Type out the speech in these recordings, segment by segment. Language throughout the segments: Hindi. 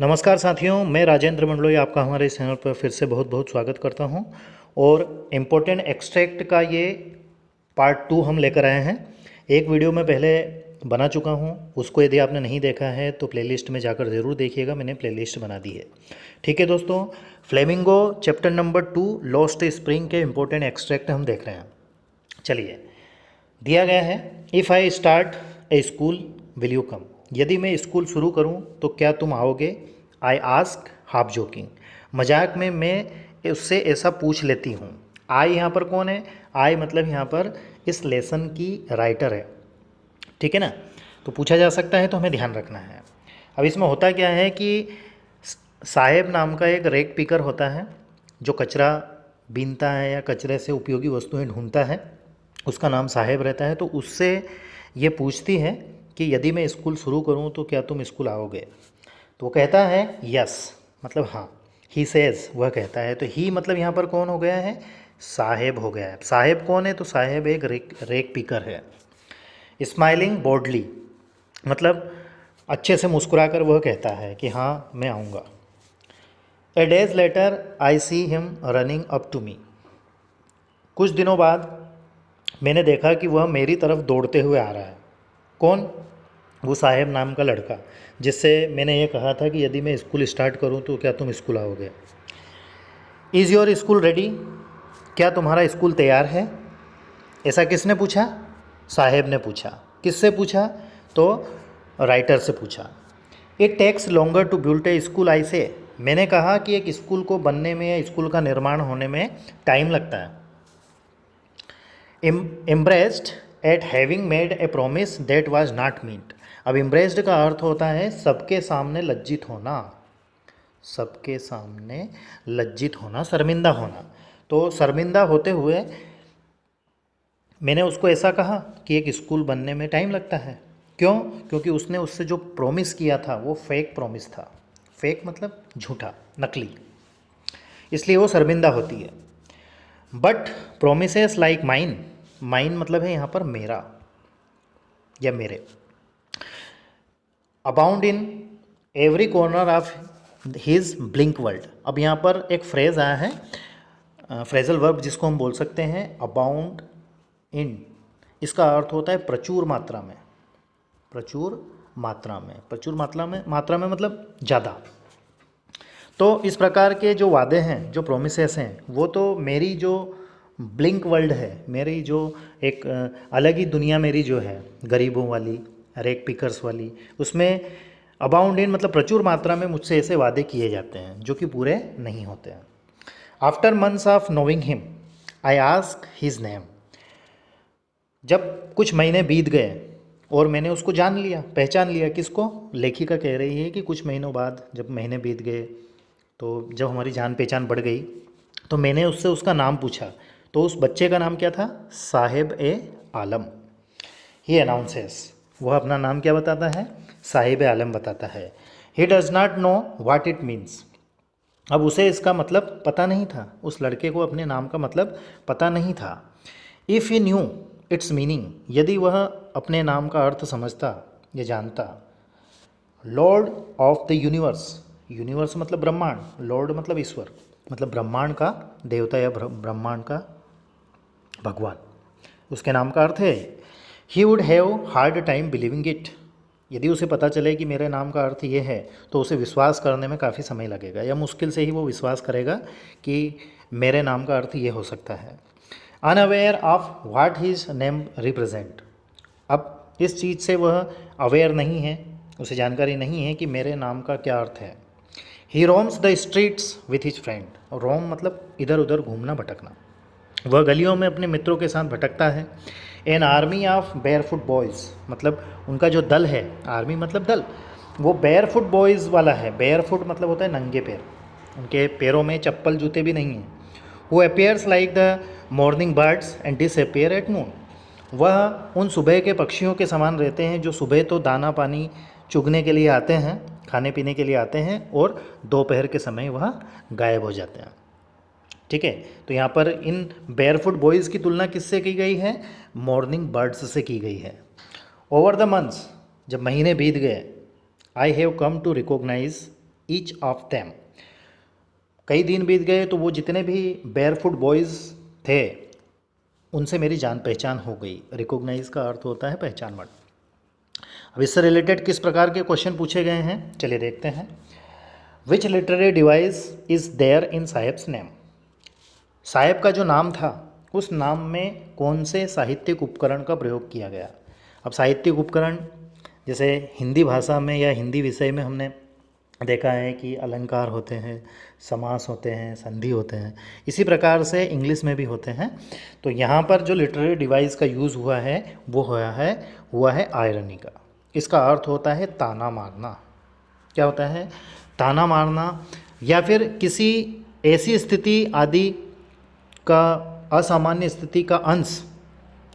नमस्कार साथियों, मैं राजेंद्र मंडलोई आपका हमारे इस चैनल पर फिर से बहुत बहुत स्वागत करता हूं। और इम्पोर्टेंट एक्सट्रैक्ट का ये पार्ट 2 हम लेकर आए हैं। एक वीडियो में पहले बना चुका हूं, उसको यदि आपने नहीं देखा है तो प्लेलिस्ट में जाकर ज़रूर देखिएगा, मैंने प्लेलिस्ट बना दी है। ठीक है दोस्तों, flamingo chapter number 2 lost spring के इम्पोर्टेंट एक्सट्रैक्ट हम देख रहे हैं। चलिए, दिया गया है, if I start A school will you come. यदि मैं स्कूल शुरू करूं तो क्या तुम आओगे। आई आस्क हाफ जोकिंग, मजाक में मैं उससे ऐसा पूछ लेती हूँ। आई यहाँ पर कौन है? आई मतलब यहाँ पर इस लेसन की राइटर है, ठीक है ना। तो पूछा जा सकता है, तो हमें ध्यान रखना है। अब इसमें होता क्या है कि साहेब नाम का एक रेक पिकर होता है जो कचरा बीनता है या कचरे से उपयोगी वस्तुएं ढूंढता है, उसका नाम साहेब रहता है। तो उससे ये पूछती है कि यदि मैं स्कूल शुरू करूं तो क्या तुम स्कूल आओगे। तो वो कहता है यस, मतलब हाँ। ही सेज, वह कहता है। तो ही मतलब यहाँ पर कौन हो गया है? साहेब हो गया है। साहेब कौन है? तो साहेब एक रेक पिकर है। स्माइलिंग बोल्डली मतलब अच्छे से मुस्कुराकर वह कहता है कि हाँ मैं आऊँगा। A days later I see him running up to me. कुछ दिनों बाद मैंने देखा कि वह मेरी तरफ दौड़ते हुए आ रहा है। कौन? वो साहेब नाम का लड़का, जिससे मैंने ये कहा था कि यदि मैं स्कूल स्टार्ट करूं तो क्या तुम स्कूल आओगे। Is your school ready? क्या तुम्हारा स्कूल तैयार है? ऐसा किसने पूछा? साहेब ने पूछा। किससे पूछा? तो राइटर से पूछा। It takes longer to build a school, I say. मैंने कहा कि एक स्कूल को बनने में या स्कूल का निर्माण होने में टाइम लगता है। Embarrassed at having made a promise that was not meet. अब एम्ब्रेस्ड का अर्थ होता है सबके सामने लज्जित होना, सबके सामने लज्जित होना, शर्मिंदा होना। तो शर्मिंदा होते हुए मैंने उसको ऐसा कहा कि एक स्कूल बनने में टाइम लगता है। क्यों? क्योंकि उसने उससे जो प्रॉमिस किया था वो फेक प्रॉमिस था। फेक मतलब झूठा, नकली, इसलिए वो शर्मिंदा होती है। But promises like mine, mine मतलब है यहाँ पर मेरा या मेरे, abound in every corner of his blink world. अब यहाँ पर एक फ्रेज आया है, फ्रेजल वर्ब जिसको हम बोल सकते हैं अबाउंड इन। इसका अर्थ होता है प्रचुर मात्रा में, प्रचुर मात्रा में, प्रचुर मात्रा में मतलब ज़्यादा। तो इस प्रकार के जो वादे हैं, जो प्रोमिसेस हैं, वो तो मेरी जो ब्लिंक वर्ल्ड है, मेरी जो एक अलग ही दुनिया मेरी जो है गरीबों वाली, रेक पिकर्स वाली, उसमें अबाउंड इन मतलब प्रचुर मात्रा में मुझसे ऐसे वादे किए जाते हैं जो कि पूरे नहीं होते हैं। After months of knowing him I ask his name. जब कुछ महीने बीत गए और मैंने उसको जान लिया, पहचान लिया। किसको? लेखिका कह रही है कि कुछ महीनों बाद जब महीने बीत गए, तो जब हमारी जान पहचान बढ़ गई, तो मैंने उससे उसका नाम पूछा। तो उस बच्चे का नाम क्या था? साहिब ए आलम। ही अनाउंसेस, वह अपना नाम क्या बताता है? साहिब ए आलम बताता है। He does not know what it means. अब उसे इसका मतलब पता नहीं था, उस लड़के को अपने नाम का मतलब पता नहीं था। If he new it's meaning, यदि वह अपने नाम का अर्थ समझता या जानता। Lord of the universe, universe मतलब ब्रह्मांड, लॉर्ड मतलब ईश्वर, मतलब ब्रह्मांड का देवता या ब्रह्मांड का भगवान, उसके नाम का अर्थ है। He would have hard time believing it. यदि उसे पता चले कि मेरे नाम का अर्थ ये है तो उसे विश्वास करने में काफ़ी समय लगेगा, या मुश्किल से ही वो विश्वास करेगा कि मेरे नाम का अर्थ ये हो सकता है। Unaware of what his name represent. अब इस चीज़ से वह अवेयर नहीं है, उसे जानकारी नहीं है कि मेरे नाम का क्या अर्थ है। He roams the streets with his friend. Roam मतलब इधर उधर घूमना, भटकना। वह गलियों में अपने मित्रों के साथ भटकता है। An army of barefoot boys, मतलब उनका जो दल है, आर्मी मतलब दल, वो बेयरफुट बॉयज़ वाला है। बेयरफुट मतलब होता है नंगे पैर, उनके पैरों में चप्पल जूते भी नहीं हैं। Who appears like the morning birds and disappear at noon. वह उन सुबह के पक्षियों के समान रहते हैं जो सुबह तो दाना पानी चुगने के लिए आते हैं, खाने पीने के लिए आते हैं, और दोपहर के समय वह गायब हो जाते हैं। ठीक है, तो यहाँ पर इन बेयरफुट बॉयज़ की तुलना किससे की गई है? मॉर्निंग बर्ड्स से की गई है। ओवर द मंथ्स, जब महीने बीत गए, I have come to recognise each of them. कई दिन बीत गए तो वो जितने भी बेयरफुट बॉयज़ थे उनसे मेरी जान पहचान हो गई। रिकॉग्नाइज का अर्थ होता है पहचान। अब इससे रिलेटेड किस प्रकार के क्वेश्चन पूछे गए हैं चलिए देखते हैं। Which literary device is there in Saheb's name. Saheb का जो नाम था उस नाम में कौन से साहित्यिक उपकरण का प्रयोग किया गया। अब साहित्यिक उपकरण जैसे हिंदी भाषा में या हिंदी विषय में हमने देखा है कि अलंकार होते हैं, समास होते हैं, संधि होते हैं, इसी प्रकार से इंग्लिश में भी होते हैं। तो यहाँ पर जो लिटरेरी डिवाइस का यूज़ हुआ है वो हुआ है आयरनी का। इसका अर्थ होता है ताना मारना। क्या होता है? ताना मारना, या फिर किसी ऐसी स्थिति आदि का, असामान्य स्थिति का अंश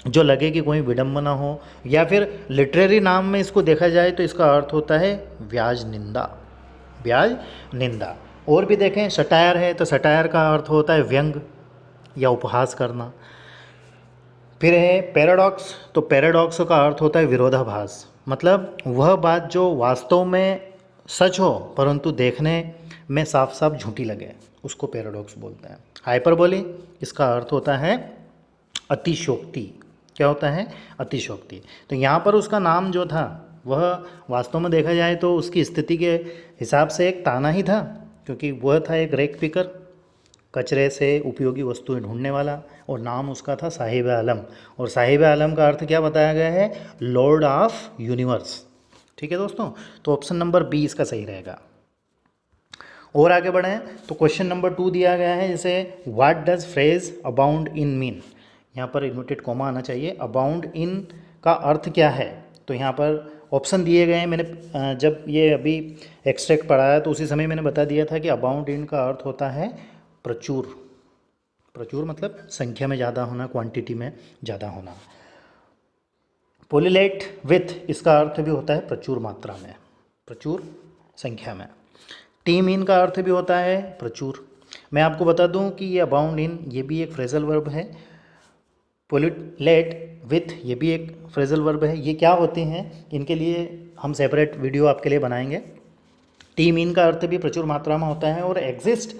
जो लगे कि कोई विडंबना हो, या फिर लिटरेरी नाम में इसको देखा जाए तो इसका अर्थ होता है व्याज निंदा। व्याज निंदा। और भी देखें, सटायर है तो सटायर का अर्थ होता है व्यंग या उपहास करना। फिर है पैराडॉक्स, तो पैराडॉक्स का अर्थ होता है विरोधाभास, मतलब वह बात जो वास्तव में सच हो परंतु देखने में साफ साफ झूठी लगे, उसको पैराडॉक्स बोलते हैं। हाइपरबोली, इसका अर्थ होता है अतिशयोक्ति। क्या होता है? अतिशयोक्ति। तो यहाँ पर उसका नाम जो था वह वास्तव में देखा जाए तो उसकी स्थिति के हिसाब से एक ताना ही था, क्योंकि वह था एक रैक पिकर, कचरे से उपयोगी वस्तुएं ढूंढने वाला, और नाम उसका था साहिब आलम। और साहिब आलम का अर्थ क्या बताया गया है? Lord of universe. ठीक है दोस्तों, तो ऑप्शन नंबर बी इसका सही रहेगा। और आगे बढ़ें तो क्वेश्चन नंबर 2 दिया गया है, जैसे what does phrase abound in mean. यहाँ पर इन्वर्टेड कॉमा आना चाहिए। अबाउंड इन का अर्थ क्या है? तो यहाँ पर ऑप्शन दिए गए हैं। मैंने जब ये अभी एक्सट्रैक्ट पढ़ाया तो उसी समय मैंने बता दिया था कि अबाउंड इन का अर्थ होता है प्रचुर। प्रचुर मतलब संख्या में ज़्यादा होना, क्वांटिटी में ज़्यादा होना। पोलिलेट विथ, इसका अर्थ भी होता है प्रचुर मात्रा में, प्रचुर संख्या में। टीम इन का अर्थ भी होता है प्रचुर। मैं आपको बता दूं कि ये अबाउंड इन ये भी एक फ्रेजल वर्ब है, पोलिलेट विथ ये भी एक फ्रेजल वर्ब है। ये क्या होते हैं इनके लिए हम सेपरेट वीडियो आपके लिए बनाएंगे। टीम इन का अर्थ भी प्रचुर मात्रा में होता है, और एग्जिस्ट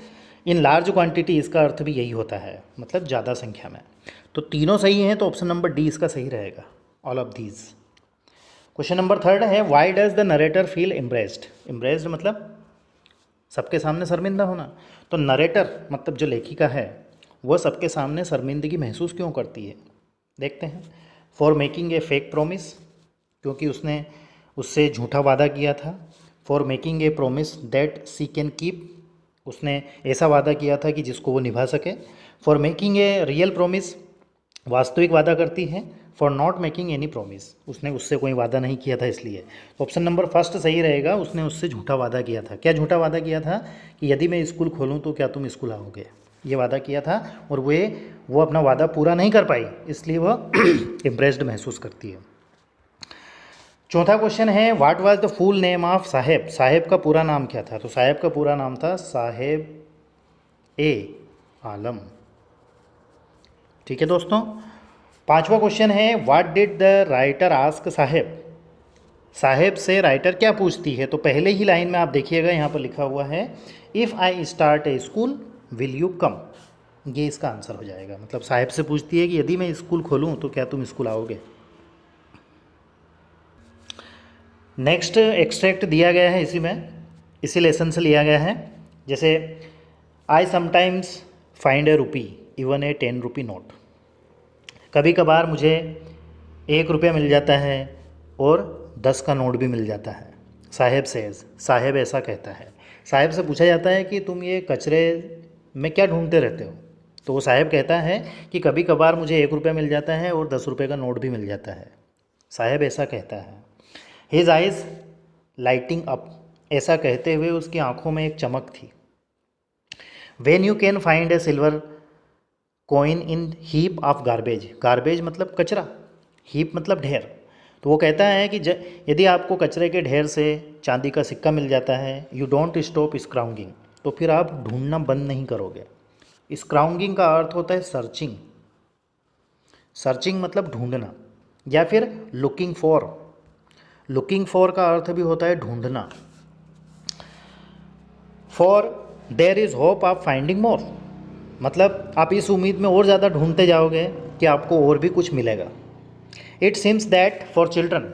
इन लार्ज क्वांटिटी इसका अर्थ भी यही होता है, मतलब ज़्यादा संख्या में। तो तीनों सही हैं, तो ऑप्शन नंबर डी इसका सही रहेगा, all of these. Question number 3 है, why does the narrator feel embraced. Embraced मतलब सबके सामने शर्मिंदा होना। तो नरेटर मतलब जो लेखिका है वह सबके सामने शर्मिंदगी महसूस क्यों करती है, देखते हैं। For making a fake promise, क्योंकि उसने उससे झूठा वादा किया था। For making a promise that she can keep, उसने ऐसा वादा किया था कि जिसको वो निभा सके। For making a real promise, वास्तविक वादा करती है। For not making any promise, उसने उससे कोई वादा नहीं किया था इसलिए। तो ऑप्शन नंबर फर्स्ट सही रहेगा, उसने उससे झूठा वादा किया था। क्या झूठा वादा किया था? कि यदि मैं स्कूल खोलूँ तो क्या तुम स्कूल आओगे, ये वादा किया था, और वो अपना वादा पूरा नहीं कर पाई, इसलिए वह इम्प्रेस्ड महसूस करती है। चौथा क्वेश्चन है, what was the full name of Saheb. Saheb का पूरा नाम क्या था? तो साहेब का पूरा नाम था साहेब ए आलम। ठीक है दोस्तों। पांचवा क्वेश्चन है, what did the writer ask Saheb. Saheb से राइटर क्या पूछती है? तो पहले ही लाइन में आप देखिएगा, यहाँ पर लिखा हुआ है, if I start A school will you come. ये इसका आंसर हो जाएगा। मतलब साहेब से पूछती है कि यदि मैं स्कूल खोलूँ तो क्या तुम स्कूल आओगे। नेक्स्ट एक्सट्रैक्ट दिया गया है इसी लेसन से लिया गया है। जैसे आई sometimes find A rupee even a 10 rupee note. कभी कभार मुझे 1 रुपया मिल जाता है और 10 का नोट भी मिल जाता है। साहेब सेज, साहेब ऐसा कहता है। साहेब से पूछा जाता है कि तुम ये कचरे में क्या ढूंढते रहते हो। तो वो साहेब कहता है कि कभी कभार मुझे 1 रुपया मिल जाता है और 10 रुपये का नोट भी मिल जाता है। साहेब ऐसा कहता है। हिज आइज लाइटिंग अप, ऐसा कहते हुए उसकी आंखों में एक चमक थी। When you can find A silver coin in heap of garbage. Garbage मतलब कचरा, हीप मतलब ढेर। तो वो कहता है कि यदि आपको कचरे के ढेर से चांदी का सिक्का मिल जाता है, यू डोंट स्टॉप स्क्राउंगिंग, तो फिर आप ढूंढना बंद नहीं करोगे। स्क्राउंगिंग का अर्थ होता है सर्चिंग। सर्चिंग मतलब ढूंढना, या फिर लुकिंग फॉर। लुकिंग फॉर का अर्थ भी होता है ढूंढना। For there is hope of finding more, मतलब आप इस उम्मीद में और ज़्यादा ढूंढते जाओगे कि आपको और भी कुछ मिलेगा। It seems that for children,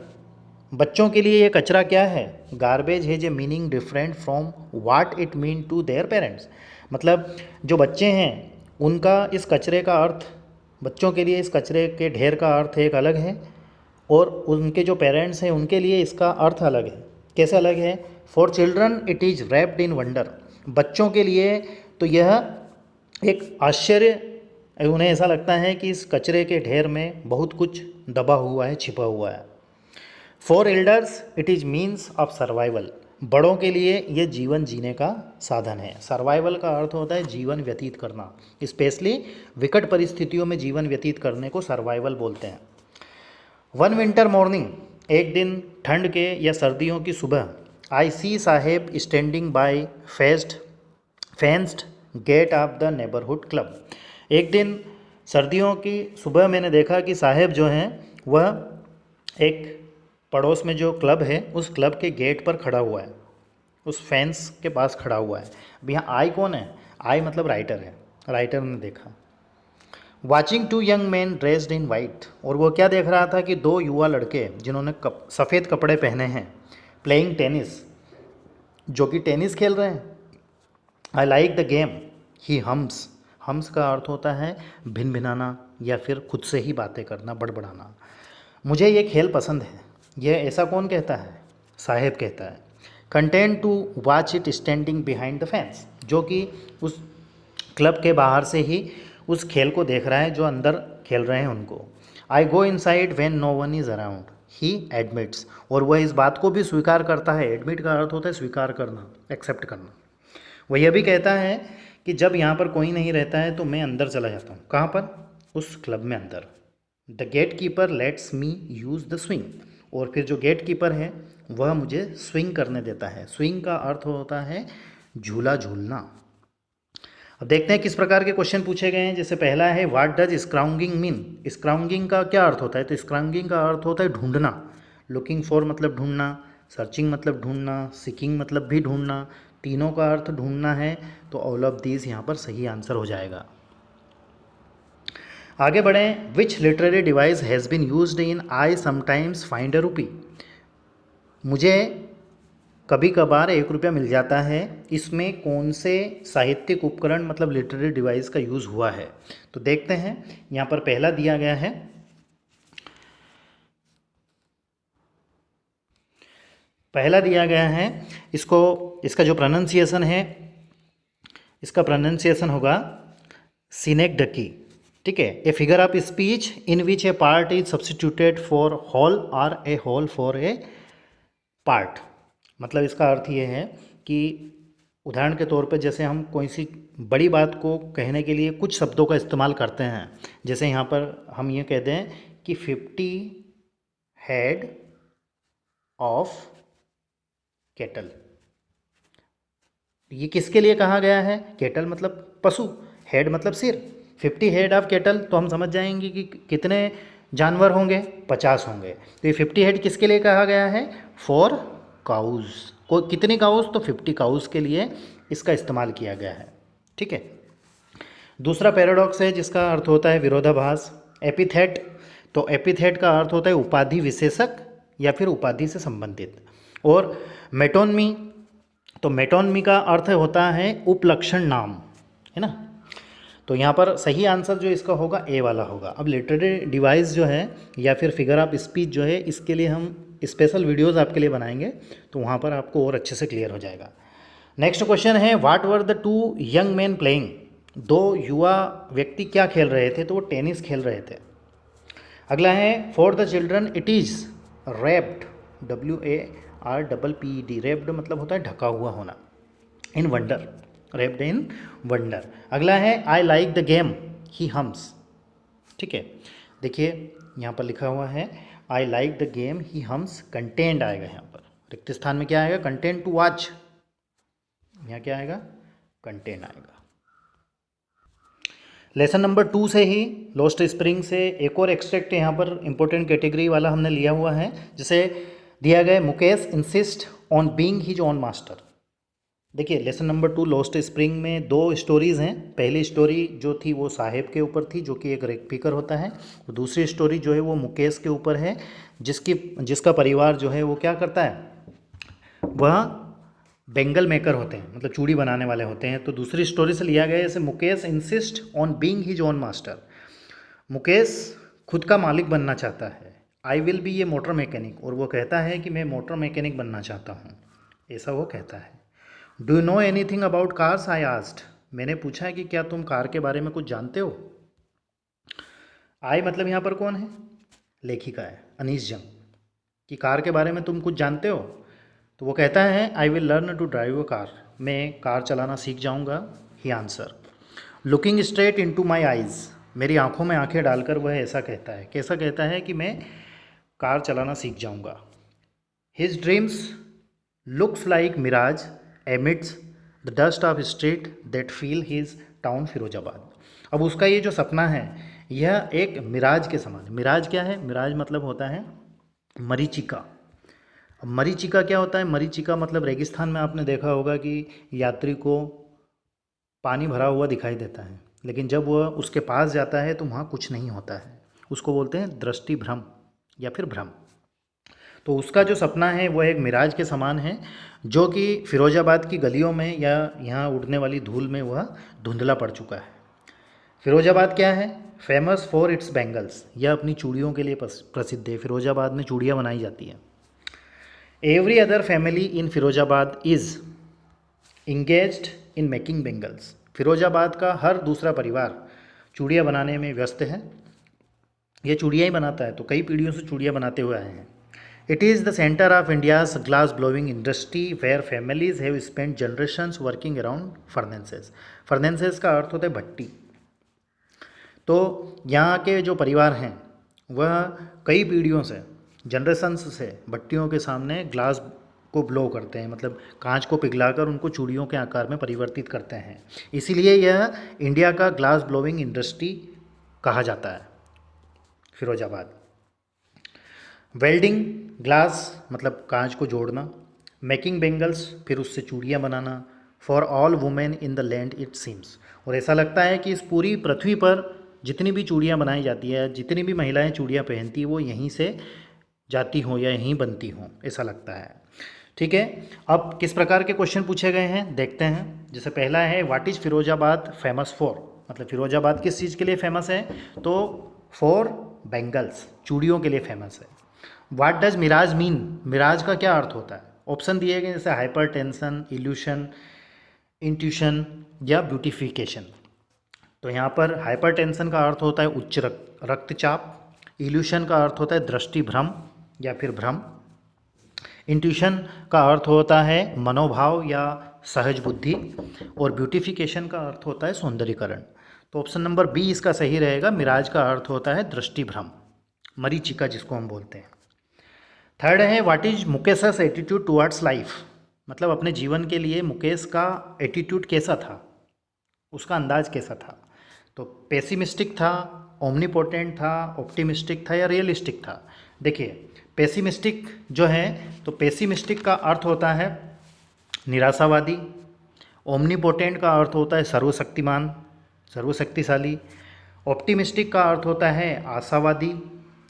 बच्चों के लिए ये कचरा क्या है? Garbage has a meaning different from what it mean to their parents, मतलब जो बच्चे हैं उनका इस कचरे का अर्थ, बच्चों के लिए इस कचरे के ढेर का अर्थ एक अलग है और उनके जो पेरेंट्स हैं उनके लिए इसका अर्थ अलग है। कैसे अलग है? For children it is wrapped in wonder, बच्चों के लिए तो यह एक आश्चर्य, उन्हें ऐसा लगता है कि इस कचरे के ढेर में बहुत कुछ दबा हुआ है, छिपा हुआ है। For elders it is means of survival, बड़ों के लिए ये जीवन जीने का साधन है। सर्वाइवल का अर्थ होता है जीवन व्यतीत करना, स्पेशली विकट परिस्थितियों में जीवन व्यतीत करने को सर्वाइवल बोलते हैं। वन विंटर मॉर्निंग, एक दिन ठंड के या सर्दियों की सुबह, I see Saheb standing by fenced gate of the neighbourhood club, एक दिन सर्दियों की सुबह मैंने देखा कि साहेब जो हैं वह एक पड़ोस में जो क्लब है उस क्लब के गेट पर खड़ा हुआ है, उस फेंस के पास खड़ा हुआ है। अब यहाँ आई कौन है? आई मतलब राइटर है, राइटर ने देखा। Watching two young man dressed in white, और वो क्या देख रहा था कि दो युवा लड़के जिन्होंने सफ़ेद कपड़े पहने हैं, प्लेइंग टेनिस, जो कि टेनिस खेल रहे हैं। आई like the game he hums, hums का अर्थ होता है भिन भिनाना या फिर खुद से ही बातें करना, बड़बड़ाना। मुझे ये खेल पसंद है। यह ऐसा कौन कहता है? साहेब कहता है। Content to watch it standing behind the fence, जो कि उस क्लब के बाहर से ही उस खेल को देख रहा है जो अंदर खेल रहे हैं उनको। I go inside when no one is around he admits, और वह इस बात को भी स्वीकार करता है। एडमिट का अर्थ होता है स्वीकार करना, एक्सेप्ट करना। वह यह भी कहता है कि जब यहाँ पर कोई नहीं रहता है तो मैं अंदर चला जाता हूँ। कहाँ पर? उस क्लब में अंदर। The gate keeper lets me use the swing, और फिर जो गेट कीपर है वह मुझे स्विंग करने देता है। स्विंग का अर्थ होता है झूला झूलना। अब देखते हैं किस प्रकार के क्वेश्चन पूछे गए हैं। जैसे पहला है व्हाट डज स्क्राउंगिंग मीन, स्क्राउंगिंग का क्या अर्थ होता है? तो स्क्राउंगिंग का अर्थ होता है ढूंढना। लुकिंग फॉर मतलब ढूंढना, सर्चिंग मतलब ढूंढना, सीकिंग मतलब भी ढूंढना, तीनों का अर्थ ढूंढना है। तो ऑल ऑफ दीज यहाँ पर सही आंसर हो जाएगा। आगे बढ़ें। Which literary device has been used in I sometimes find a rupee, मुझे कभी कभार 1 रुपया मिल जाता है, इसमें कौन से साहित्यिक उपकरण मतलब लिटरेरी डिवाइस का यूज़ हुआ है? तो देखते हैं। यहाँ पर पहला दिया गया है, इसका जो प्रोनाउंसिएशन है, इसका प्रोनाउंसिएशन होगा सिनेक्डकी। ठीक है। A figure of speech in which a part is substituted for whole or a whole for a part, मतलब इसका अर्थ ये है कि उदाहरण के तौर पे जैसे हम कोई सी बड़ी बात को कहने के लिए कुछ शब्दों का इस्तेमाल करते हैं। जैसे यहाँ पर हम ये कहते हैं कि 50 हेड ऑफ कैटल, ये किसके लिए कहा गया है? कैटल मतलब पशु, हेड मतलब सिर। 50 हेड ऑफ कैटल, तो हम समझ जाएंगे कि कितने जानवर होंगे? 50 होंगे। तो ये 50 हेड किसके लिए कहा गया है? For cows. को कितनी काउज? तो 50 काउज के लिए इसका इस्तेमाल किया गया है। ठीक है। दूसरा पैराडॉक्स है जिसका अर्थ होता है विरोधाभास। एपिथेट, तो एपिथेट का अर्थ होता है उपाधि विशेषक या फिर उपाधि से संबंधित। और मेटोनमी, तो मेटोनमी का अर्थ होता है उपलक्षण नाम, है ना। तो यहाँ पर सही आंसर जो इसका होगा ए वाला होगा। अब लिटरेरी डिवाइस जो है या फिर फिगर ऑफ स्पीच जो है, इसके लिए हम स्पेशल वीडियोस आपके लिए बनाएंगे, तो वहाँ पर आपको और अच्छे से क्लियर हो जाएगा। नेक्स्ट क्वेश्चन है what were the 2 young man playing, 2 युवा व्यक्ति क्या खेल रहे थे? तो वो टेनिस खेल रहे थे। अगला है for the children it is wrapped, WARPPED, wrapped मतलब होता है ढका हुआ होना, in wonder, wrapped in wonder. अगला है I like the game he hums. ठीक है। देखिए यहाँ पर लिखा हुआ है I like the game he hums, content आएगा यहाँ पर, रिक्त स्थान में क्या आएगा? Content to watch. यहाँ क्या आएगा? कंटेंट आएगा। लेसन नंबर 2 से ही लोस्ट स्प्रिंग से एक और एक्सट्रैक्ट यहाँ पर इंपॉर्टेंट कैटेगरी वाला हमने लिया हुआ है। जैसे दिया गया Mukesh insist on being his own master, देखिए लेसन नंबर 2 लॉस्ट स्प्रिंग में 2 स्टोरीज़ हैं। पहली स्टोरी जो थी वो साहेब के ऊपर थी, जो कि एक रेकपीकर होता है, और दूसरी स्टोरी जो है वो मुकेश के ऊपर है, जिसका परिवार जो है वो क्या करता है, वह बेंगल मेकर होते हैं, मतलब चूड़ी बनाने वाले होते हैं। तो दूसरी स्टोरी से लिया गया है, जैसे Mukesh insist on being his own master. Mukesh खुद का मालिक बनना चाहता है। I will B A motor mechanic, और वो कहता है कि मैं मोटर मैकेनिक बनना चाहता हूँ, ऐसा वो कहता है। Do you know any thing about cars, I asked, मैंने पूछा है कि क्या तुम कार के बारे में कुछ जानते हो। आई मतलब यहाँ पर कौन है, लेखिका है अनीस जंग, कि कार के बारे में तुम कुछ जानते हो। तो वो कहता है I will learn to drive a car, मैं कार चलाना सीख जाऊँगा। He answer looking straight in to my eyes, मेरी आंखों में आंखें डालकर वह ऐसा कहता है, कैसा कहता है कि मैं कार चलाना सीख जाऊँगा। His dreams looks like mirage amidst the dust of street that feel his town Firozabad. अब उसका ये जो सपना है यह एक मिराज के समान। मिराज क्या है, मिराज मतलब होता है मरीचिका। अब मरीचिका क्या होता है, मरीचिका मतलब रेगिस्तान में आपने देखा होगा कि यात्री को पानी भरा हुआ दिखाई देता है, लेकिन जब वह उसके पास जाता है तो वहाँ कुछ नहीं होता है, उसको बोलते हैं दृष्टि भ्रम या फिर भ्रम। तो उसका जो सपना है वह एक मिराज के समान है, जो कि फिरोजाबाद की गलियों में या यहाँ उड़ने वाली धूल में वह धुंधला पड़ चुका है। फिरोजाबाद क्या है, फेमस फॉर इट्स बैंगल्स, यह अपनी चूड़ियों के लिए प्रसिद्ध है। फिरोजाबाद में चूड़ियाँ बनाई जाती हैं। Every other family in Firozabad is engaged in making bangles, Firozabad का हर दूसरा परिवार चूड़ियाँ बनाने में व्यस्त है। ये चूड़ियाँ ही बनाता है, तो कई पीढ़ियों से चूड़ियाँ बनाते हुए आए हैं। It is the centre of India's glass blowing industry where families have spend generations working around furnaces. Furnaces का अर्थ होता है भट्टी। तो यहाँ के जो परिवार हैं वह कई पीढ़ियों से, जनरेशंस से भट्टियों के सामने ग्लास को ब्लो करते हैं, मतलब कांच को पिघलाकर उनको चूड़ियों के आकार में परिवर्तित करते हैं। इसीलिए यह इंडिया का ग्लास ब्लोइंग इंडस्ट्री कहा जाता है फिरोजाबाद। वेल्डिंग ग्लास मतलब कांच को जोड़ना, मेकिंग बेंगल्स फिर उससे चूड़ियाँ बनाना, for all women in the land it seems, और ऐसा लगता है कि इस पूरी पृथ्वी पर जितनी भी चूड़ियाँ बनाई जाती है, जितनी भी महिलाएं चूड़ियाँ पहनती हैं, वो यहीं से जाती हों या यहीं बनती हों, ऐसा लगता है। ठीक है, अब किस प्रकार के क्वेश्चन पूछे गए हैं देखते हैं। जैसे पहला है what is Firozabad famous for, मतलब फिरोजाबाद किस चीज़ के लिए फेमस है, तो फॉर बेंगल्स, चूड़ियों के लिए फेमस है। What does mirage mean, mirage का क्या अर्थ होता है। ऑप्शन दिए गए जैसे हाइपर टेंशन, इल्यूशन, इंट्यूशन या ब्यूटिफिकेशन। तो यहाँ पर हाइपर टेंशन का अर्थ होता है उच्च रक्तचाप, इल्यूशन का अर्थ होता है दृष्टि भ्रम या फिर भ्रम, इंट्यूशन का अर्थ होता है मनोभाव या सहज बुद्धि, और ब्यूटिफिकेशन का अर्थ होता है सौंदर्यीकरण। तो ऑप्शन नंबर बी इसका सही रहेगा। मिराज का अर्थ होता है दृष्टि भ्रम, मरीचिका जिसको हम बोलते हैं। थर्ड है what is Mukesh's attitude towards life, मतलब अपने जीवन के लिए मुकेश का एटीट्यूड कैसा था, उसका अंदाज कैसा था। तो पेसिमिस्टिक था, ओमनीपोटेंट था, ऑप्टिमिस्टिक था या रियलिस्टिक था। देखिए पेसिमिस्टिक जो है, तो पेसिमिस्टिक का अर्थ होता है निराशावादी, ओमनीपोटेंट का अर्थ होता है सर्वशक्तिमान, सर्वशक्तिशाली, ऑप्टिमिस्टिक का अर्थ होता है आशावादी,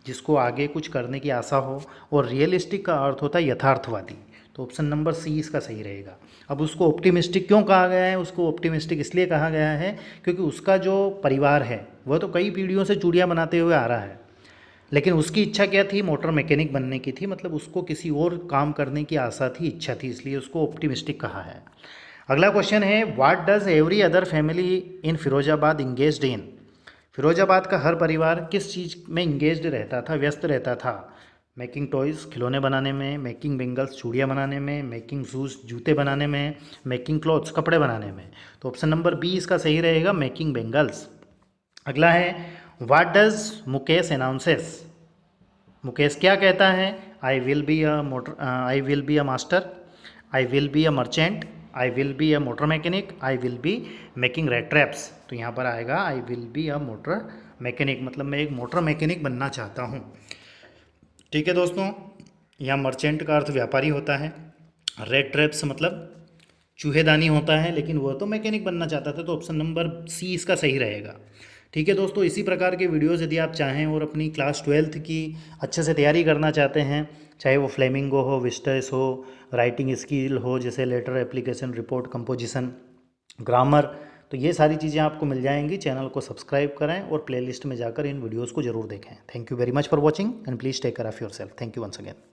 जिसको आगे कुछ करने की आशा हो, और रियलिस्टिक का अर्थ होता है यथार्थवादी। तो ऑप्शन नंबर सी इसका सही रहेगा। अब उसको ऑप्टिमिस्टिक क्यों कहा गया है, उसको ऑप्टिमिस्टिक इसलिए कहा गया है क्योंकि उसका जो परिवार है वह तो कई पीढ़ियों से चूड़ियाँ बनाते हुए आ रहा है, लेकिन उसकी इच्छा क्या थी, मोटर मैकेनिक बनने की थी, मतलब उसको किसी और काम करने की आशा थी, इच्छा थी, इसलिए उसको ऑप्टिमिस्टिक कहा है। अगला क्वेश्चन है what does every other family in Firozabad engaged in, Firozabad का हर परिवार किस चीज़ में इंगेज्ड रहता था, व्यस्त रहता था। मेकिंग टॉयज़, खिलौने बनाने में, मेकिंग बेंगल्स, चूड़ियाँ बनाने में, मेकिंग शूज़, जूते बनाने में, मेकिंग क्लॉथ्स, कपड़े बनाने में। तो ऑप्शन नंबर बी इसका सही रहेगा, मेकिंग बेंगल्स। अगला है what does Mukesh announces, Mukesh क्या कहता है, I will be a master, I will be a merchant, I will be a motor mechanic, I will be making red traps. तो यहाँ पर आएगा I will be a motor mechanic, मतलब मैं एक मोटर मैकेनिक बनना चाहता हूँ। ठीक है दोस्तों, यहाँ मर्चेंट का अर्थ व्यापारी होता है, रेड ट्रैप्स मतलब चूहेदानी होता है, लेकिन वो तो मैकेनिक बनना चाहता था, तो ऑप्शन नंबर सी इसका सही रहेगा। ठीक है दोस्तों, इसी प्रकार के वीडियोस यदि आप चाहें और अपनी क्लास 12th की अच्छे से तैयारी करना चाहते हैं, चाहे वो फ्लेमिंगो हो, विस्टस हो, राइटिंग स्किल हो जैसे letter, application, report, composition, grammar, तो ये सारी चीज़ें आपको मिल जाएंगी। चैनल को सब्सक्राइब करें और प्लेलिस्ट में जाकर इन वीडियोज़ को ज़रूर देखें। Thank you very much for watching and please take care of yourself. Thank you once again.